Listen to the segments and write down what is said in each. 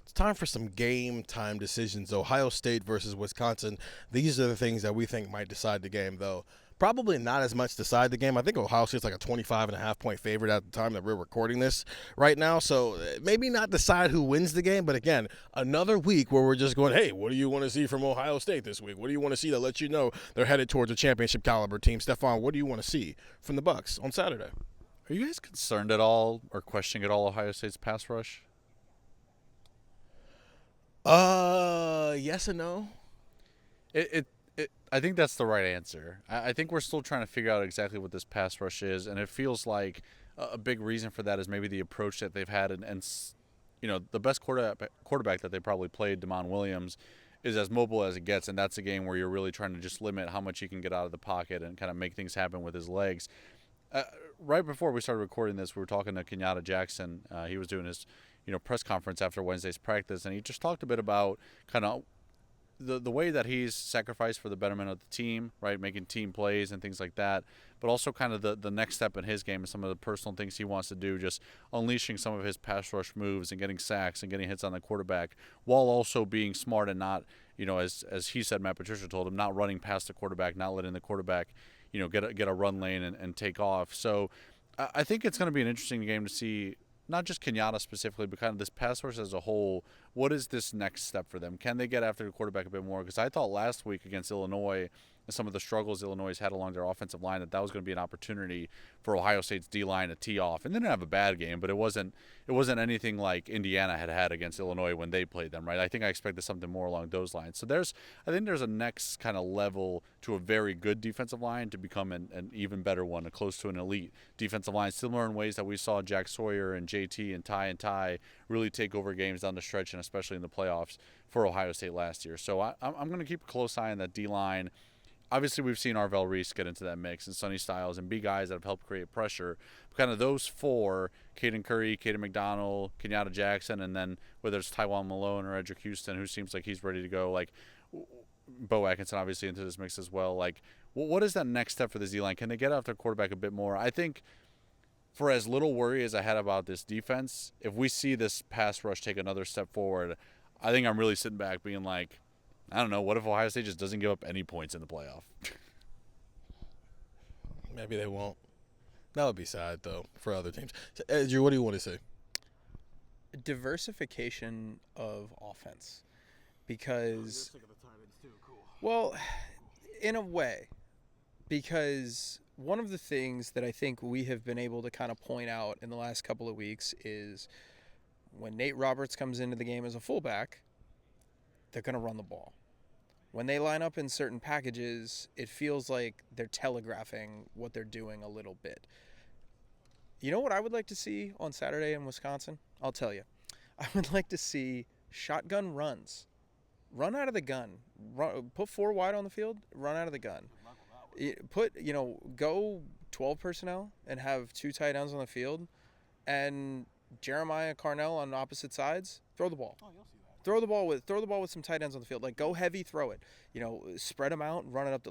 It's time for some game time decisions. Ohio State versus Wisconsin. These are the things that we think might decide the game, though. Probably not as much decide the game. I think Ohio State's like a 25.5-point favorite at the time that we're recording this right now. So maybe not decide who wins the game. But again, another week where we're just going, hey, what do you want to see from Ohio State this week? What do you want to see that lets you know they're headed towards a championship caliber team? Stefan, what do you want to see from the Bucks on Saturday? Are you guys concerned at all or questioning at all Ohio State's pass rush? Yes and no. I think that's the right answer. I think we're still trying to figure out exactly what this pass rush is, and it feels like a big reason for that is maybe the approach that they've had, and the best quarterback that they probably played, Damon Williams, is as mobile as it gets, and that's a game where you're really trying to just limit how much he can get out of the pocket and kind of make things happen with his legs. Right before we started recording this, we were talking to Kenyatta Jackson. He was doing his press conference after Wednesday's practice, and he just talked a bit about kind of the way that he's sacrificed for the betterment of the team, right, making team plays and things like that, but also kind of the next step in his game and some of the personal things he wants to do, just unleashing some of his pass rush moves and getting sacks and getting hits on the quarterback while also being smart and not, as he said, Matt Patricia told him, not running past the quarterback, not letting the quarterback, get a run lane and take off. So I think it's going to be an interesting game to see, not just Kenyatta specifically, but kind of this pass rush as a whole. What is this next step for them? Can they get after the quarterback a bit more? Because I thought last week against Illinois and some of the struggles Illinois had along their offensive line that was going to be an opportunity for Ohio State's D-line to tee off. And they didn't have a bad game, but it wasn't anything like Indiana had against Illinois when they played them, right? I think I expected something more along those lines. So I think there's a next kind of level to a very good defensive line to become an even better one, close to an elite defensive line, similar in ways that we saw Jack Sawyer and JT and Ty really take over games down the stretch, and especially in the playoffs for Ohio State last year. So I'm going to keep a close eye on that D-line. Obviously, we've seen Arvell Reese get into that mix, and Sonny Styles, and be guys that have helped create pressure. But kind of those four, Caden Curry, Caden McDonald, Kenyatta Jackson, and then whether it's Tywan Malone or Edric Houston, who seems like he's ready to go, like Bo Atkinson obviously into this mix as well. Like, what is that next step for the D-line? Can they get after quarterback a bit more? I think for as little worry as I had about this defense, if we see this pass rush take another step forward, I think I'm really sitting back being like, I don't know, what if Ohio State just doesn't give up any points in the playoff? Maybe they won't. That would be sad, though, for other teams. Andrew, what do you want to say? Diversification of offense. Because, well, in a way, because one of the things that I think we have been able to kind of point out in the last couple of weeks is when Nate Roberts comes into the game as a fullback, they're going to run the ball. When they line up in certain packages, it feels like they're telegraphing what they're doing a little bit. You know what I would like to see on Saturday in Wisconsin? I'll tell you. I would like to see shotgun runs. Run out of the gun. Put 4 wide on the field, run out of the gun. Go 12 personnel and have 2 tight ends on the field, and Jeremiah Carnell on opposite sides, throw the ball. Throw the ball with some tight ends on the field. Like, go heavy, throw it. Spread them out, run it up.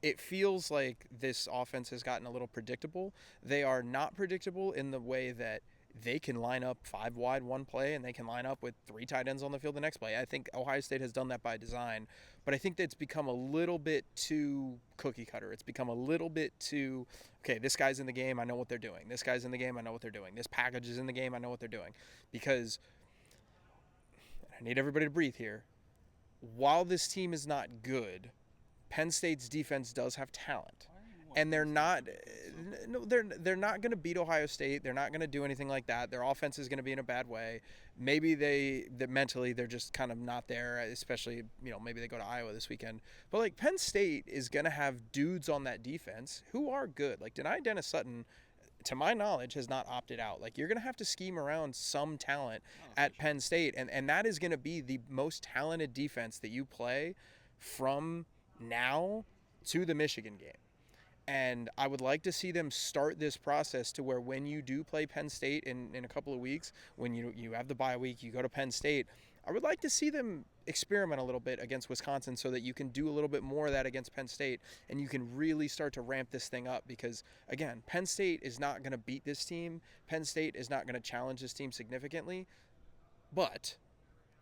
It feels like this offense has gotten a little predictable. They are not predictable in the way that they can line up 5 wide one play and they can line up with 3 tight ends on the field the next play. I think Ohio State has done that by design, but I think that it's become a little bit too cookie cutter. It's become a little bit too, okay, this guy's in the game, I know what they're doing. This guy's in the game, I know what they're doing. This package is in the game, I know what they're doing. Because I need everybody to breathe here. While this team is not good, Penn State's defense does have talent. And they're not going to beat Ohio State. They're not going to do anything like that. Their offense is going to be in a bad way. Maybe mentally they're just kind of not there, especially, maybe they go to Iowa this weekend. But like Penn State is going to have dudes on that defense who are good. Like Denai Dennis Sutton, to my knowledge, has not opted out. Like, you're going to have to scheme around some talent at Penn State, and that is going to be the most talented defense that you play from now to the Michigan game. And I would like to see them start this process to where when you do play Penn State in a couple of weeks, when you have the bye week, you go to Penn State, I would like to see them experiment a little bit against Wisconsin so that you can do a little bit more of that against Penn State and you can really start to ramp this thing up because, again, Penn State is not going to beat this team. Penn State is not going to challenge this team significantly. But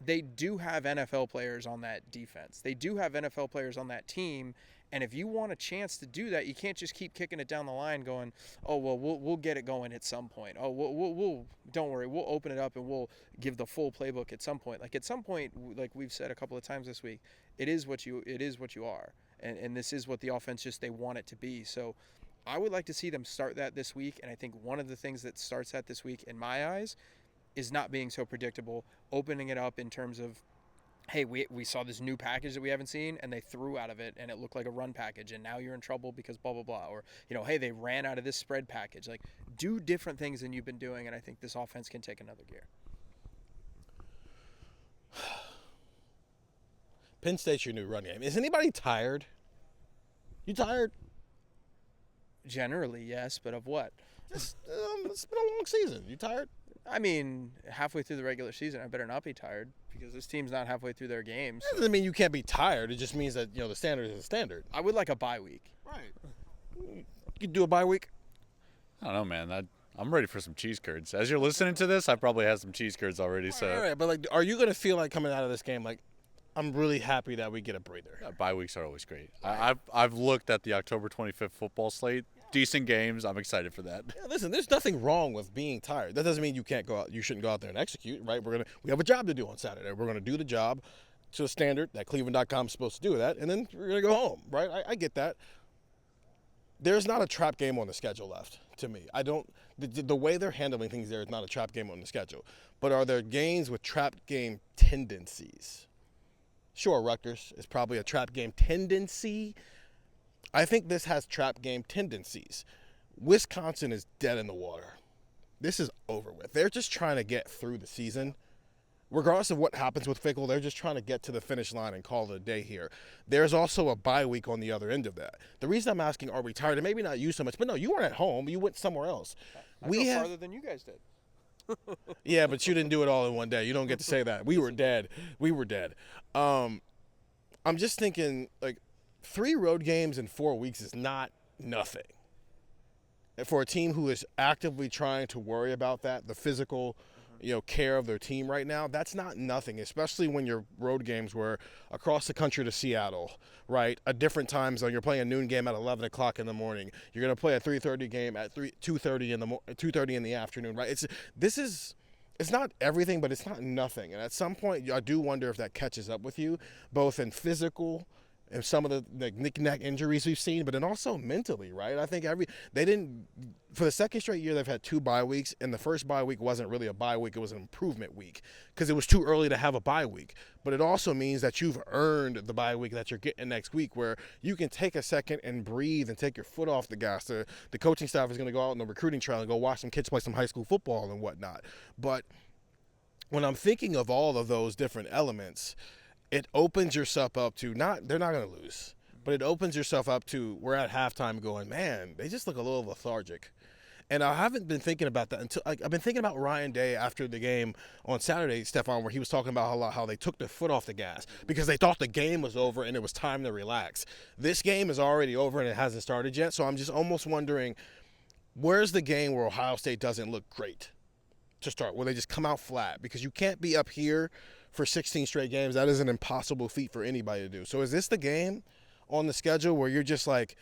they do have NFL players on that defense. They do have NFL players on that team. And if you want a chance to do that, you can't just keep kicking it down the line going, oh, well, we'll get it going at some point. Oh, we'll don't worry. We'll open it up and we'll give the full playbook at some point. Like at some point, like we've said a couple of times this week, it is what you are. And this is what the offense just they want it to be. So I would like to see them start that this week. And I think one of the things that starts that this week in my eyes is not being so predictable, opening it up in terms of, hey, we saw this new package that we haven't seen, and they threw out of it, and it looked like a run package, and now you're in trouble because blah, blah, blah. Or, hey, they ran out of this spread package. Like, do different things than you've been doing, and I think this offense can take another gear. Penn State's your new run game. Is anybody tired? You tired? Generally, yes, but of what? It's been a long season. You tired? I mean, halfway through the regular season, I better not be tired because this team's not halfway through their games. That doesn't mean you can't be tired. It just means that, the standard is the standard. I would like a bye week. Right. You could do a bye week? I don't know, man. I'm ready for some cheese curds. As you're listening to this, I probably had some cheese curds already. So, all right, but are you gonna feel like coming out of this game like, I'm really happy that we get a breather? Yeah, bye weeks are always great. I've looked at the October 25th football slate. Decent games. I'm excited for that. Yeah, listen, there's nothing wrong with being tired. That doesn't mean you can't go out. You shouldn't go out there and execute, right? We have a job to do on Saturday. We're gonna do the job to the standard that cleveland.com is supposed to do that, and then we're gonna go home, right? I get that. There's not a trap game on the schedule left to me. I don't. The way they're handling things there is not a trap game on the schedule. But are there games with trap game tendencies? Sure, Rutgers is probably a trap game tendency. I think this has trap game tendencies. Wisconsin is dead in the water. This is over with. They're just trying to get through the season. Regardless of what happens with Fickle, they're just trying to get to the finish line and call it a day here. There's also a bye week on the other end of that. The reason I'm asking, are we tired? And maybe not you so much, but no, you weren't at home. You went somewhere else. I go farther than you guys did. Yeah, but you didn't do it all in one day. You don't get to say that. We were dead. I'm just thinking, 3 road games in 4 weeks is not nothing. And for a team who is actively trying to worry about that, the physical, care of their team right now, that's not nothing, especially when your road games were across the country to Seattle, right? A different time zone. You're playing a noon game at 11 o'clock in the morning. You're going to play a 3:30 game at 2:30 in the afternoon, right? It's not everything, but it's not nothing. And at some point, I do wonder if that catches up with you, both in physical and some of the knick-knack injuries we've seen, but then also mentally, right? I think for the second straight year, they've had 2 bye weeks, and the first bye week wasn't really a bye week. It was an improvement week because it was too early to have a bye week. But it also means that you've earned the bye week that you're getting next week where you can take a second and breathe and take your foot off the gas. The coaching staff is going to go out on the recruiting trail and go watch some kids play some high school football and whatnot. But when I'm thinking of all of those different elements, it opens yourself up to they're not going to lose, but it opens yourself up to we're at halftime going, man, they just look a little lethargic. And I haven't been thinking about that until I've been thinking about Ryan Day after the game on Saturday, Stefan, where he was talking about how they took their foot off the gas because they thought the game was over and it was time to relax. This game is already over and it hasn't started yet. So I'm just almost wondering, where's the game where Ohio State doesn't look great to start, where they just come out flat? Because you can't be up here for 16 straight games. That is an impossible feat for anybody to do. So is this the game on the schedule where you're just like,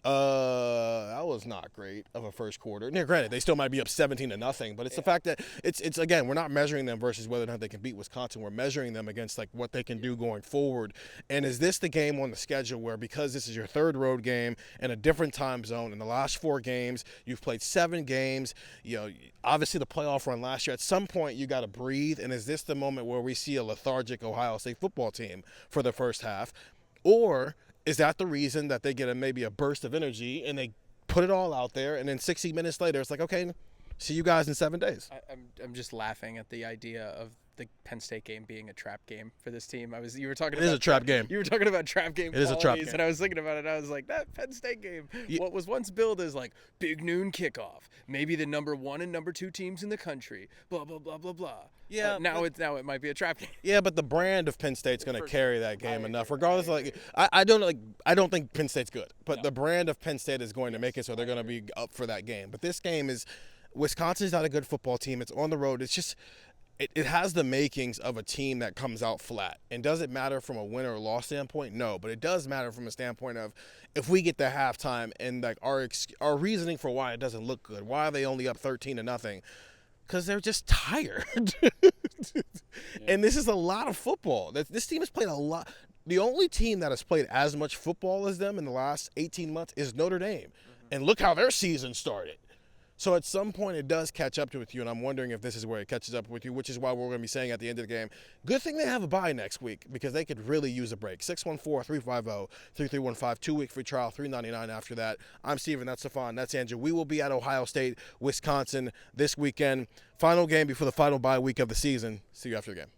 that was not great of a first quarter? Now, granted, they still might be up 17-0, but it's the fact that it's again, we're not measuring them versus whether or not they can beat Wisconsin. We're measuring them against what they can do going forward. And is this the game on the schedule where, because this is your 3rd road game in a different time zone, in the last 4 games, you've played 7 games, obviously the playoff run last year, at some point you got to breathe. And is this the moment where we see a lethargic Ohio State football team for the first half? Or is that the reason that they get maybe a burst of energy and they put it all out there, and then 60 minutes later it's like, okay, see you guys in 7 days? I'm just laughing at the idea of the Penn State game being a trap game for this team. You were talking about. It is a trap game. You were talking about trap game. It is a trap game. And I was thinking about it. I was like, that Penn State game, what was once billed as big noon kickoff, maybe the number 1 and number 2 teams in the country, blah blah blah blah blah. Yeah. Now it might be a trap game. Yeah, but the brand of Penn State's going to carry that game enough, regardless. I don't think Penn State's good, but the brand of Penn State is going to make it so they're going to be up for that game. But this game is, Wisconsin's not a good football team. It's on the road. It's just. it has the makings of a team that comes out flat. And does it matter from a win or loss standpoint? No, but it does matter from a standpoint of if we get to halftime and like our reasoning for why it doesn't look good. Why are they only up 13-0? Because they're just tired. And this is a lot of football. This team has played a lot. The only team that has played as much football as them in the last 18 months is Notre Dame. And look how their season started. So at some point it does catch up with you, and I'm wondering if this is where it catches up with you, which is why we're going to be saying at the end of the game, good thing they have a bye next week because they could really use a break. 614-350-3315, 2-week free trial, $3.99 after that. I'm Steven, that's Stefan, that's Andrew. We will be at Ohio State, Wisconsin this weekend. Final game before the final bye week of the season. See you after the game.